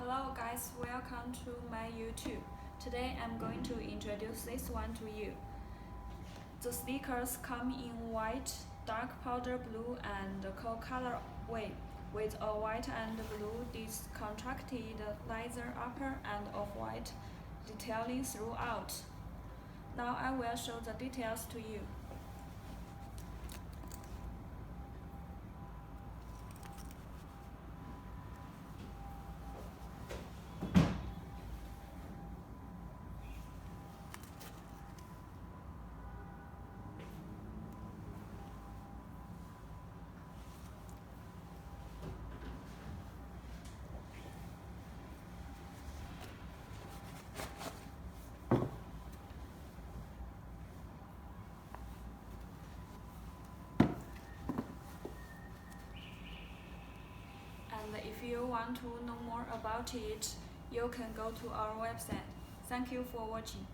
Hello guys, welcome to my YouTube. Today I'm going to introduce this one to you. The stickers come in white, dark powder blue and coal colorway with a white and blue discontracted leather upper and off-white detailing throughout. Now I will show the details to you. And if you want to know more about it, you can go to our website. Thank you for watching.